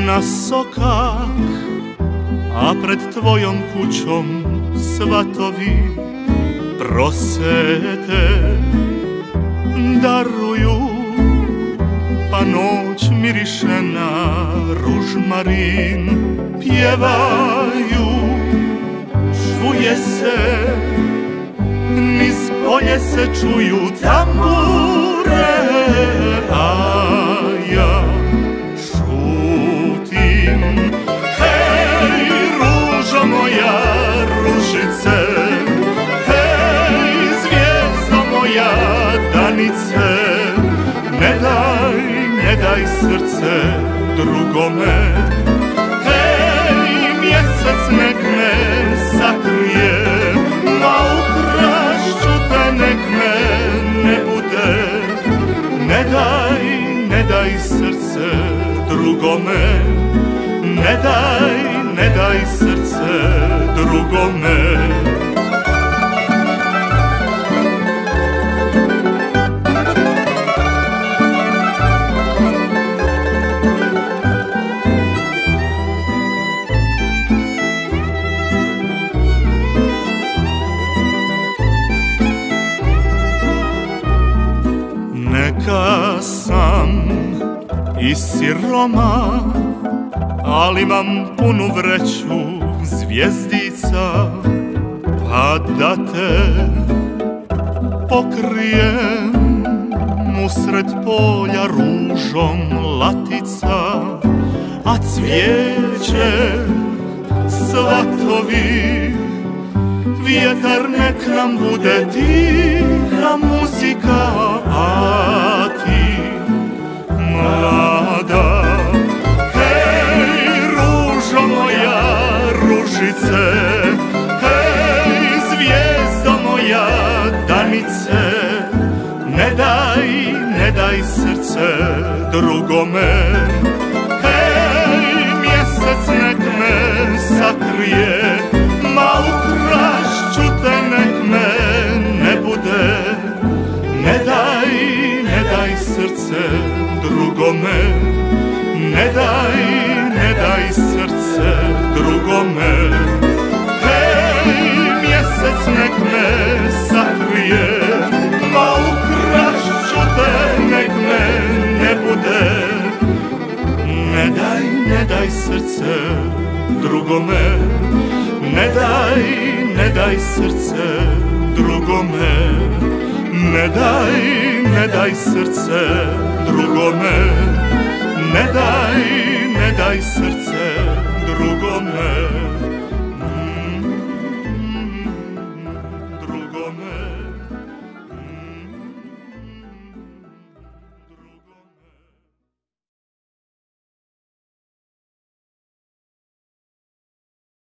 na sokak, a pred tvojom kućom svatovi prosete daruju, pa noć miriše na ružmarin. Pjevaju, čuje se, niz polje se čuju tambure, a ja šutim. Hej, ružo moja, ružice, hej, zvijezdo moja, danice, ne daj srce drugome. Hej, mjesec nek me sakrije, ma ukrašću te nek me ne bude. Ne daj srce drugome, ne daj srce drugome. Neka sam i siroma, ali imam punu vreću zvjezdica, pa da te pokrijem usred polja ružom latica, a cvijeće svatovi, vjetar nek nam bude tiha muzika, a ti mlada. Hej, ružo moja, ružice, hej, zvijezdo moja, danice, ne daj srce drugome. Hej, mjesec nek me sakrije, ma ukrašću te nek me ne bude. Ne daj srce drugome, ne daj srce drugome. Hej, mjesec nek me sakrije, ma ukrašću te nek me ne bude. Ne daj srce drugome, ne daj srce drugome. Ne daj srce drugome, ne daj srce drugome.